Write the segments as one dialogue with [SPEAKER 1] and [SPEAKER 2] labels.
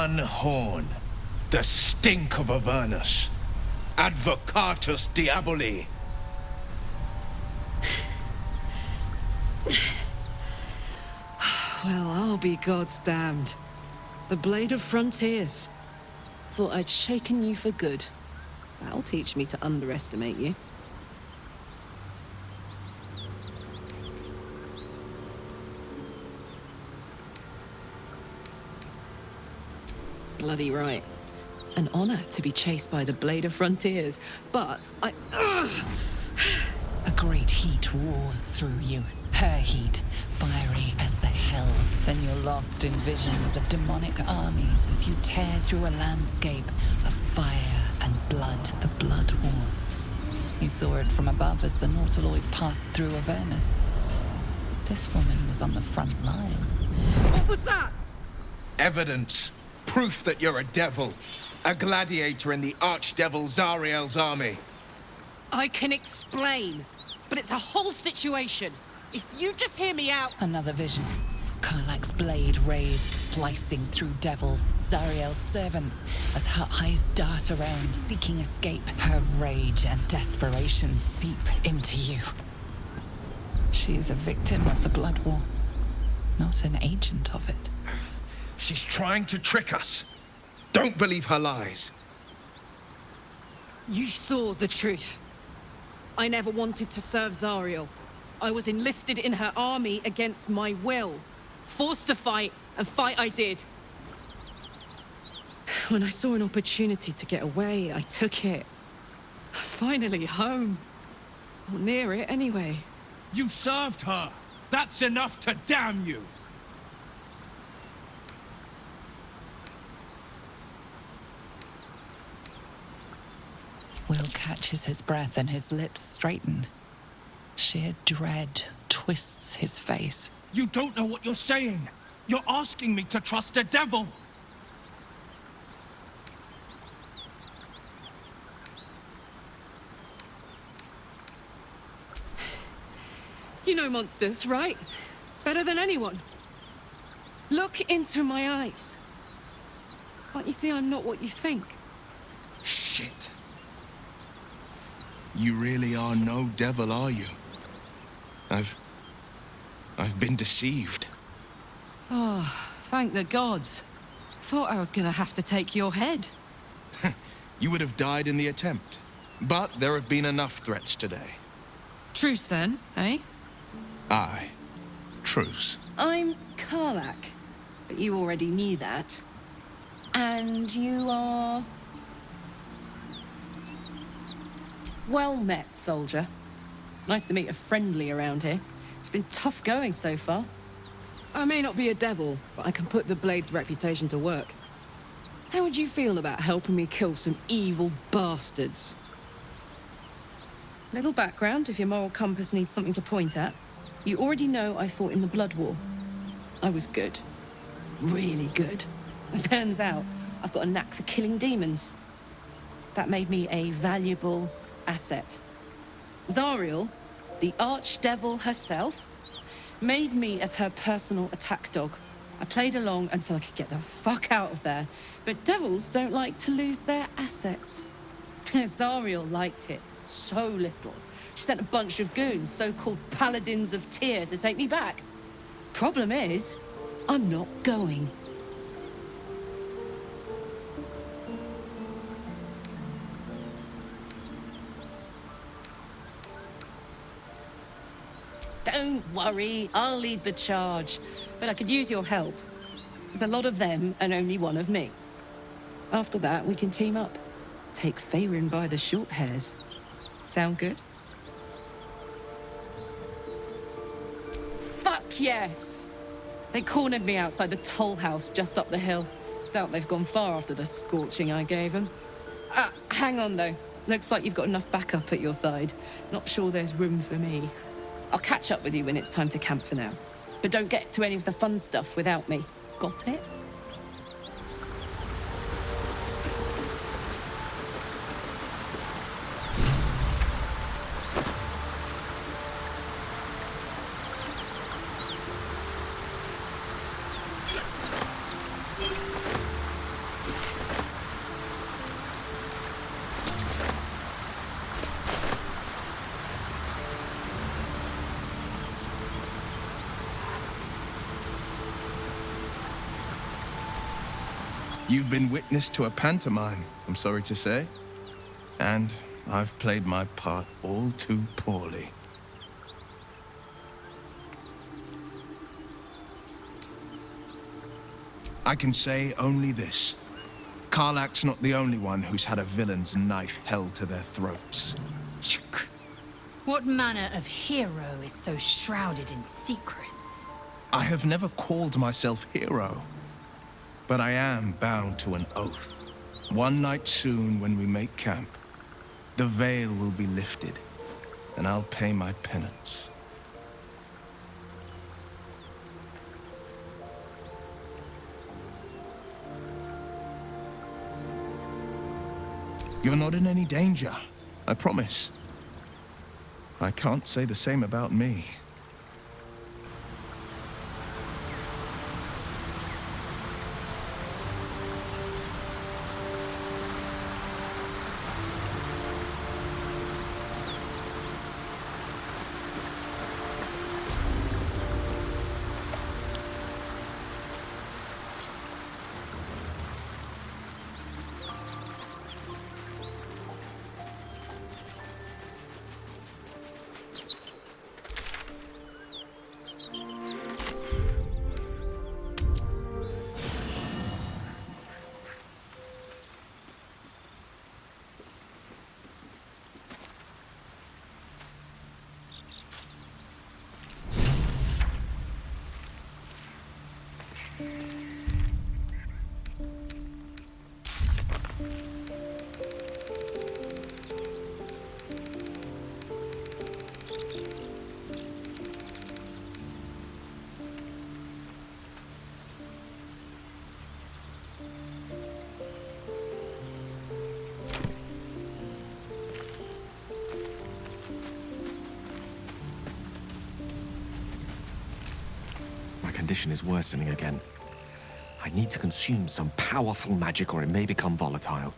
[SPEAKER 1] one horn, the stink of Avernus. Advocatus Diaboli.
[SPEAKER 2] Well, I'll be God's damned. The Blade of Frontiers. Thought I'd shaken you for good. That'll teach me to underestimate you. Bloody right. An honor to be chased by the Blade of Frontiers, but Ugh!
[SPEAKER 3] A great heat roars through you. Her heat, fiery as the hells. Then you're lost in visions of demonic armies as you tear through a landscape of fire and blood, the Blood War. You saw it from above as the Nautiloid passed through Avernus. This woman was on the front line.
[SPEAKER 2] What was that?
[SPEAKER 1] Evidence. Proof that you're a devil. A gladiator in the archdevil Zariel's army.
[SPEAKER 2] I can explain, but it's a whole situation. If you just hear me out...
[SPEAKER 3] Another vision. Karlach's blade raised, slicing through devils, Zariel's servants, as her eyes dart around, seeking escape. Her rage and desperation seep into you. She is a victim of the Blood War, not an agent of it.
[SPEAKER 1] She's trying to trick us. Don't believe her lies.
[SPEAKER 2] You saw the truth. I never wanted to serve Zariel. I was enlisted in her army against my will. Forced to fight, and fight I did. When I saw an opportunity to get away, I took it. Finally home. Or near it, anyway.
[SPEAKER 1] You served her. That's enough to damn you.
[SPEAKER 3] Will catches his breath and his lips straighten. Sheer dread twists his face.
[SPEAKER 1] You don't know what you're saying. You're asking me to trust a devil.
[SPEAKER 2] You know monsters, right? Better than anyone. Look into my eyes. Can't you see I'm not what you think?
[SPEAKER 1] Shit. You really are no devil, are you? I've been deceived.
[SPEAKER 2] Oh, thank the gods. Thought I was gonna have to take your head.
[SPEAKER 1] You would have died in the attempt. But there have been enough threats today.
[SPEAKER 2] Truce then, eh?
[SPEAKER 1] Aye. Truce.
[SPEAKER 2] I'm Karlach, but you already knew that. And you are... Well met, soldier. Nice to meet a friendly around here. It's been tough going so far. I may not be a devil, but I can put the Blade's reputation to work. How would you feel about helping me kill some evil bastards? Little background, if your moral compass needs something to point at. You already know I fought in the Blood War. I was good. Really good. It turns out I've got a knack for killing demons. That made me a valuable asset. Zariel, the archdevil herself, made me as her personal attack dog. I played along until I could get the fuck out of there. But devils don't like to lose their assets. Zariel liked it so little. She sent a bunch of goons, so-called paladins of Tyr, to take me back. Problem is, I'm not going. Don't worry, I'll lead the charge. But I could use your help. There's a lot of them and only one of me. After that, we can team up. Take Faerun by the short hairs. Sound good? Fuck yes! They cornered me outside the toll house just up the hill. Doubt they've gone far after the scorching I gave them. Hang on though. Looks like you've got enough backup at your side. Not sure there's room for me. I'll catch up with you when it's time to camp for now. But don't get to any of the fun stuff without me. Got it?
[SPEAKER 1] You've been witness to a pantomime, I'm sorry to say. And I've played my part all too poorly. I can say only this. Karlach's not the only one who's had a villain's knife held to their throats.
[SPEAKER 4] Chuk. What manner of hero is so shrouded in secrets?
[SPEAKER 1] I have never called myself hero, but I am bound to an oath. One night soon when we make camp, the veil will be lifted, and I'll pay my penance. You're not in any danger, I promise. I can't say the same about me.
[SPEAKER 5] My condition is worsening again. I need to consume some powerful magic or it may become volatile.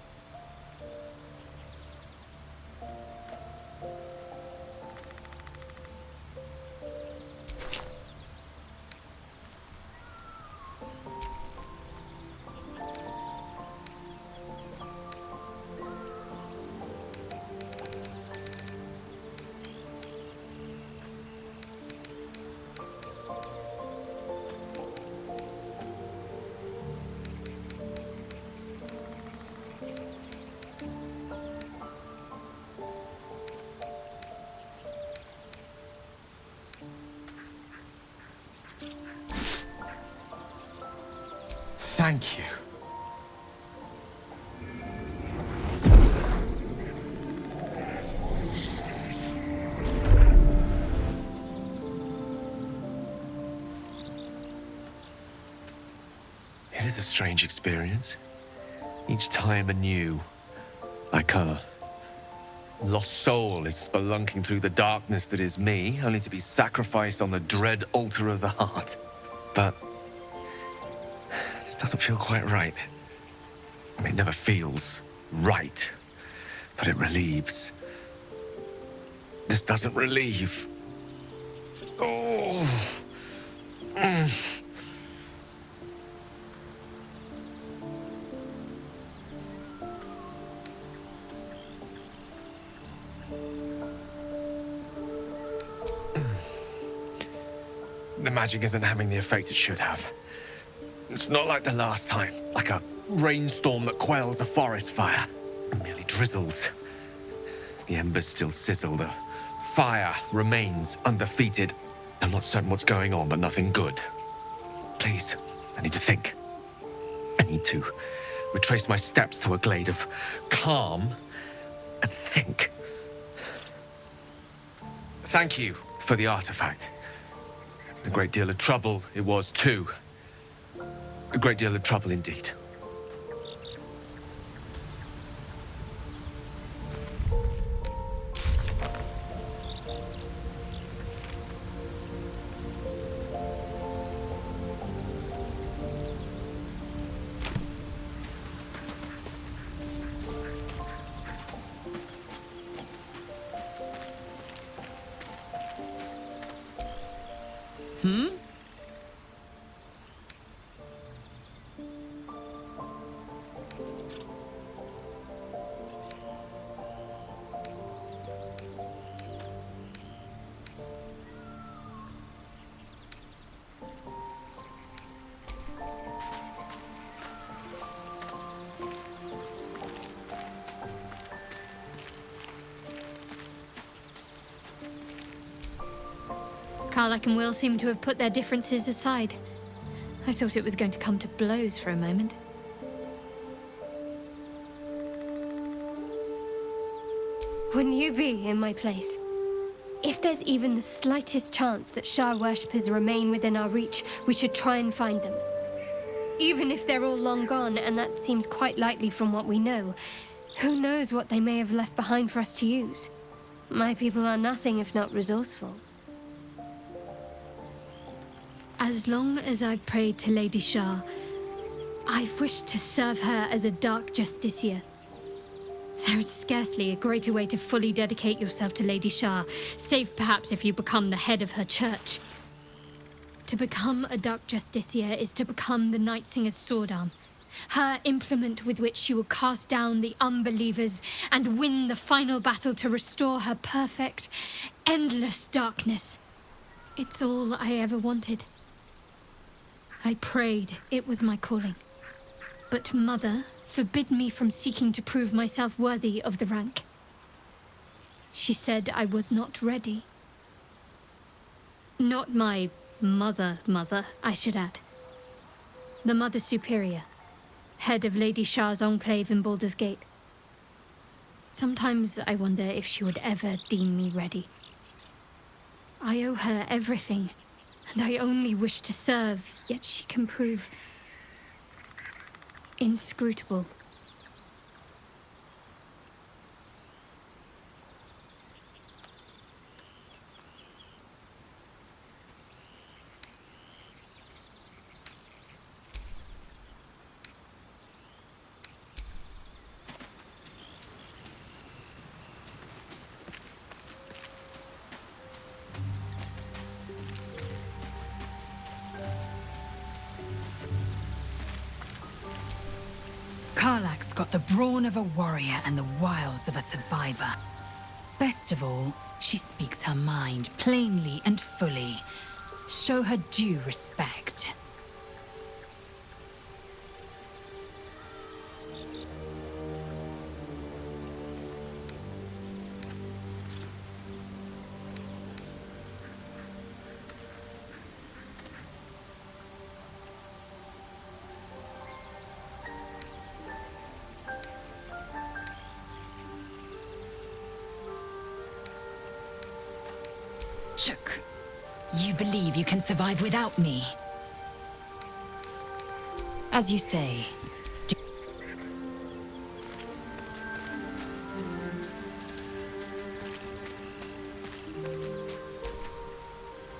[SPEAKER 5] Thank you. It is a strange experience. Each time anew. Like a lost soul is spelunking through the darkness that is me, only to be sacrificed on the dread altar of the heart. But this doesn't feel quite right. I mean, it never feels right, but it relieves. This doesn't relieve. Oh. The magic isn't having the effect it should have. It's not like the last time, like a rainstorm that quells a forest fire. It merely drizzles. The embers still sizzle, the fire remains undefeated. I'm not certain what's going on, but nothing good. Please, I need to think. I need to retrace my steps to a glade of calm and think. Thank you for the artifact. A great deal of trouble it was too. A great deal of trouble indeed.
[SPEAKER 4] Karlach and Will seem to have put their differences aside. I thought it was going to come to blows for a moment.
[SPEAKER 6] Wouldn't you be in my place? If there's even the slightest chance that Shah worshippers remain within our reach, we should try and find them. Even if they're all long gone, and that seems quite likely from what we know, who knows what they may have left behind for us to use? My people are nothing if not resourceful.
[SPEAKER 4] As long as I've prayed to Lady Shah, I've wished to serve her as a Dark Justiciar. There is scarcely a greater way to fully dedicate yourself to Lady Shah, save perhaps if you become the head of her church. To become a Dark Justiciar is to become the Night Singer's sword arm, her implement with which she will cast down the unbelievers and win the final battle to restore her perfect, endless darkness. It's all I ever wanted. I prayed it was my calling. But Mother forbid me from seeking to prove myself worthy of the rank. She said I was not ready. Not my mother, I should add. The Mother Superior, head of Lady Shah's enclave in Baldur's Gate. Sometimes I wonder if she would ever deem me ready. I owe her everything, and I only wish to serve, yet she can prove inscrutable.
[SPEAKER 3] Karlach's got the brawn of a warrior and the wiles of a survivor. Best of all, she speaks her mind plainly and fully. Show her due respect. Shook. You believe you can survive without me? As you say.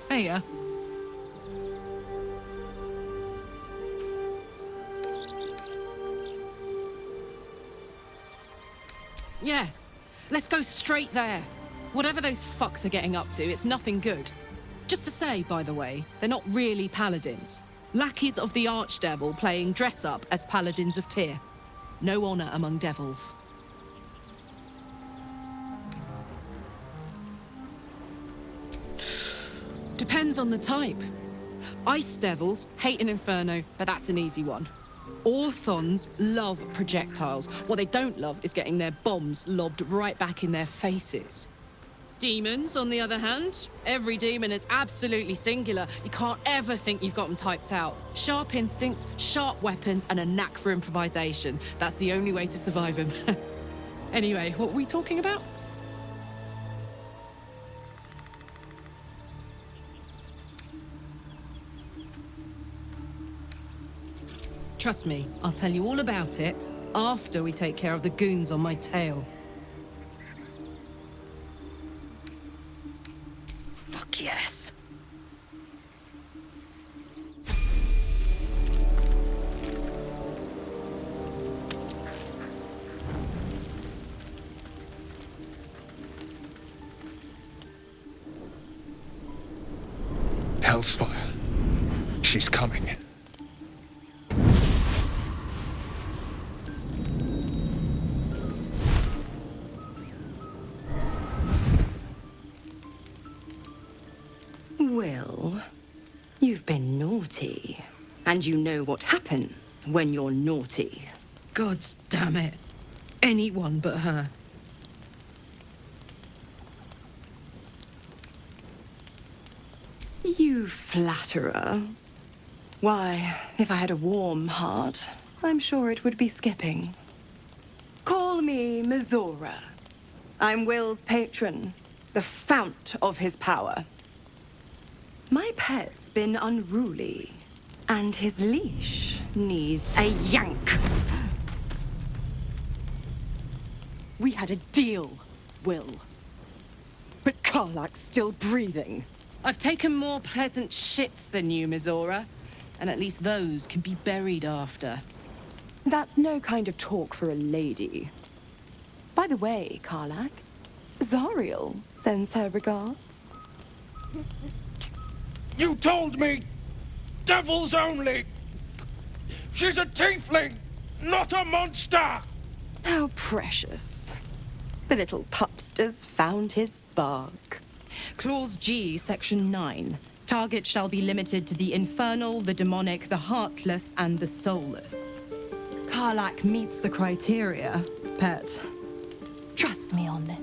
[SPEAKER 2] Hiya. Yeah, let's go straight there. Whatever those fucks are getting up to, it's nothing good. Just to say, by the way, they're not really paladins. Lackeys of the Archdevil playing dress-up as paladins of Tyr. No honor among devils. Depends on the type. Ice devils hate an inferno, but that's an easy one. Orthons love projectiles. What they don't love is getting their bombs lobbed right back in their faces. Demons, on the other hand, every demon is absolutely singular. You can't ever think you've got them typed out. Sharp instincts, sharp weapons, and a knack for improvisation. That's the only way to survive them. Anyway, what were we talking about? Trust me, I'll tell you all about it after we take care of the goons on my tail. Fuck yes.
[SPEAKER 1] Hellsfire. She's coming.
[SPEAKER 7] Will, you've been naughty. And you know what happens when you're naughty.
[SPEAKER 2] Gods damn it. Anyone but her.
[SPEAKER 7] You flatterer. Why, if I had a warm heart, I'm sure it would be skipping. Call me Mizora. I'm Will's patron, the fount of his power. My pet's been unruly, and his leash needs a yank. We had a deal, Will. But Karlak's still breathing.
[SPEAKER 2] I've taken more pleasant shits than you, Mizora. And at least those can be buried after.
[SPEAKER 7] That's no kind of talk for a lady. By the way, Karlak, Zariel sends her regards.
[SPEAKER 1] You told me! Devils only! She's a tiefling, not a monster!
[SPEAKER 7] How precious. The little pupster's found his bark.
[SPEAKER 8] Clause G, Section 9. Target shall be limited to the infernal, the demonic, the heartless, and the soulless.
[SPEAKER 7] Karlak meets the criteria, pet. Trust me on this.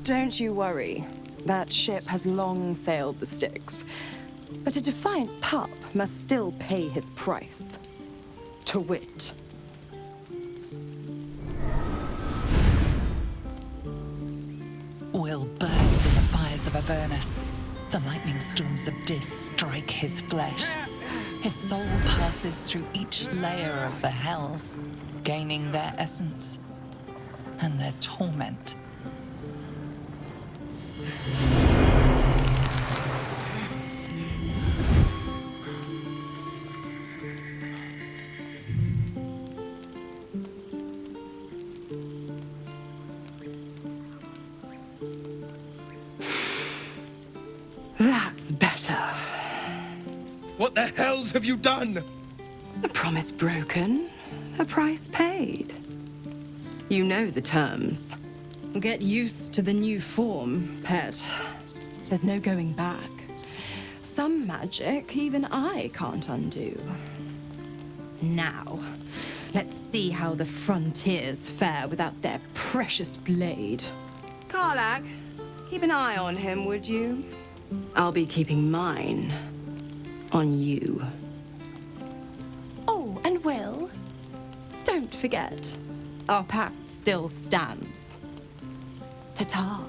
[SPEAKER 7] Don't you worry. That ship has long sailed the Styx. But a defiant pup must still pay his price. To wit.
[SPEAKER 3] Will burns in the fires of Avernus. The lightning storms of Dis strike his flesh. His soul passes through each layer of the hells, gaining their essence and their torment.
[SPEAKER 7] That's better.
[SPEAKER 1] What the hells have you done?
[SPEAKER 7] A promise broken, a price paid. You know the terms.
[SPEAKER 8] Get used to the new form, pet.
[SPEAKER 7] There's no going back. Some magic even I can't undo.
[SPEAKER 8] Now, let's see how the frontiers fare without their precious blade.
[SPEAKER 7] Karlak, keep an eye on him, would you? I'll be keeping mine on you. Oh, and Will, don't forget, our pact still stands. Ta-ta.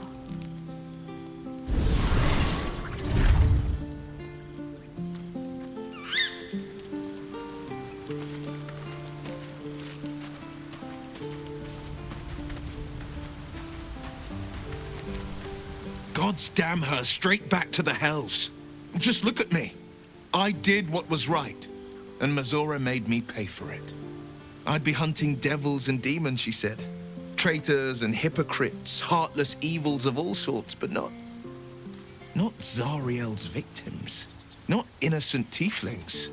[SPEAKER 1] Gods damn her, straight back to the hells. Just look at me. I did what was right, and Mizora made me pay for it. I'd be hunting devils and demons, she said. Traitors and hypocrites, heartless evils of all sorts, but not Zariel's victims. Not innocent tieflings.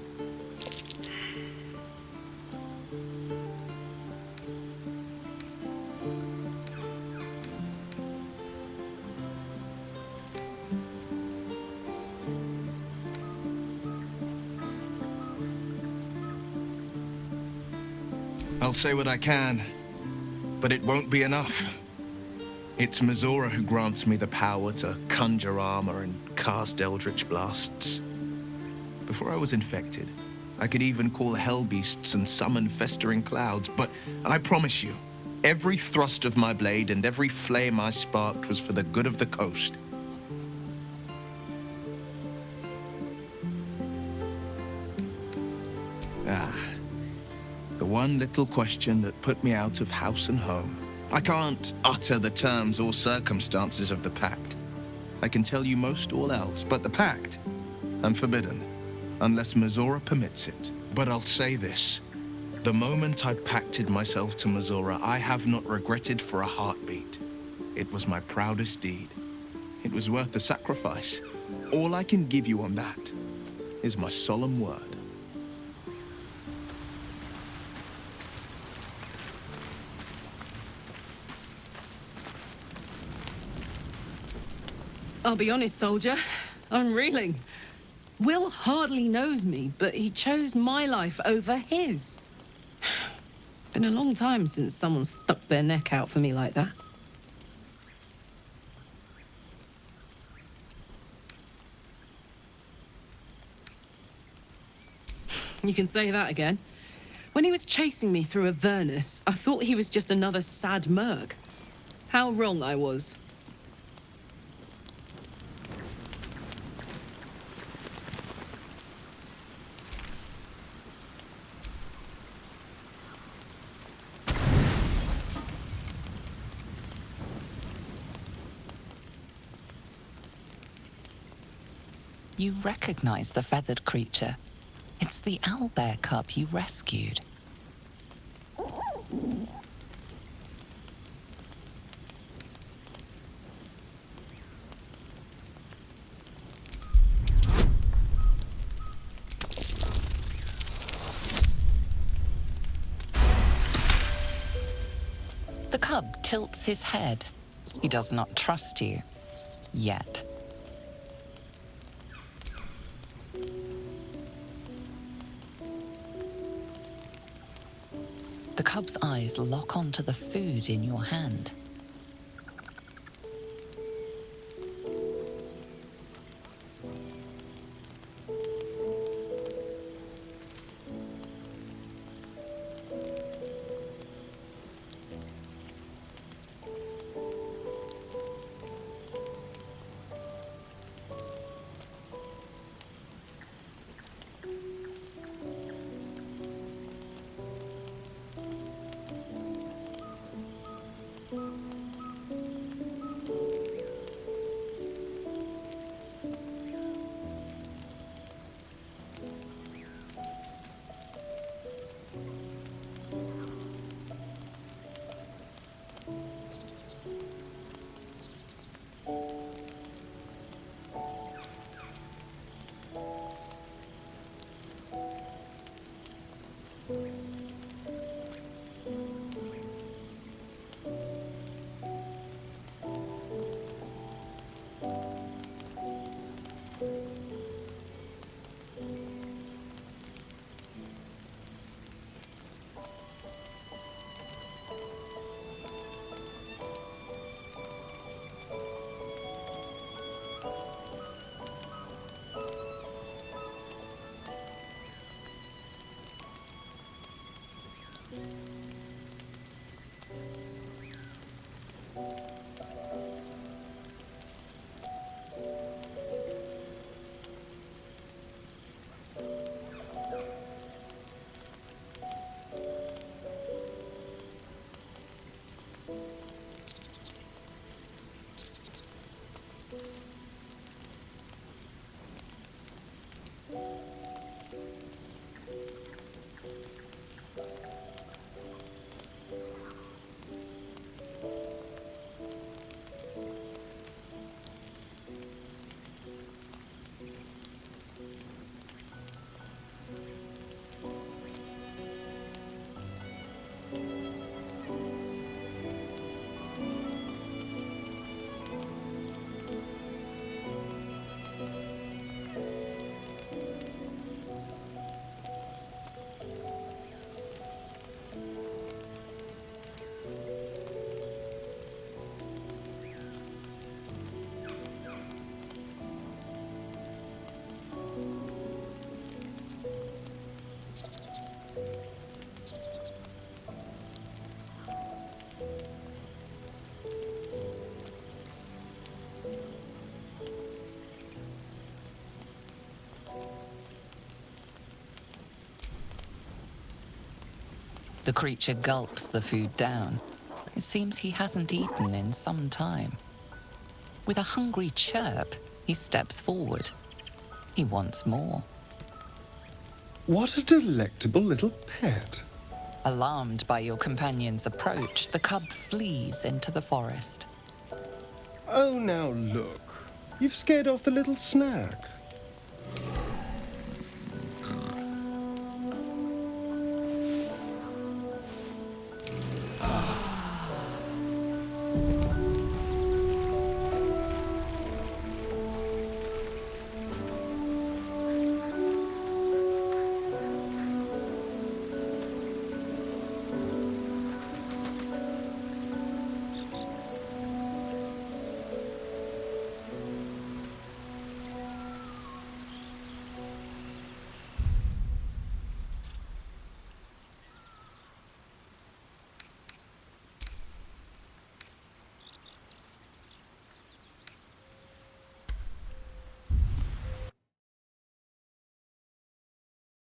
[SPEAKER 1] I'll say what I can, but it won't be enough. It's Mizora who grants me the power to conjure armor and cast eldritch blasts. Before I was infected, I could even call hell beasts and summon festering clouds, but I promise you, every thrust of my blade and every flame I sparked was for the good of the coast. The one little question that put me out of house and home. I can't utter the terms or circumstances of the pact. I can tell you most all else, but the pact, I'm forbidden, unless Mizora permits it. But I'll say this. The moment I pacted myself to Mizora, I have not regretted for a heartbeat. It was my proudest deed. It was worth the sacrifice. All I can give you on that is my solemn word.
[SPEAKER 2] I'll be honest, soldier. I'm reeling. Will hardly knows me, but he chose my life over his. Been a long time since someone stuck their neck out for me like that. You can say that again. When he was chasing me through Avernus, I thought he was just another sad merg. How wrong I was.
[SPEAKER 3] You recognize the feathered creature. It's the owlbear cub you rescued. The cub tilts his head. He does not trust you. Yet. The cub's eyes lock onto the food in your hand. The creature gulps the food down. It seems he hasn't eaten in some time. With a hungry chirp, he steps forward. He wants more.
[SPEAKER 9] What a delectable little pet.
[SPEAKER 3] Alarmed by your companion's approach, the cub flees into the forest.
[SPEAKER 9] Oh, now look. You've scared off the little snack.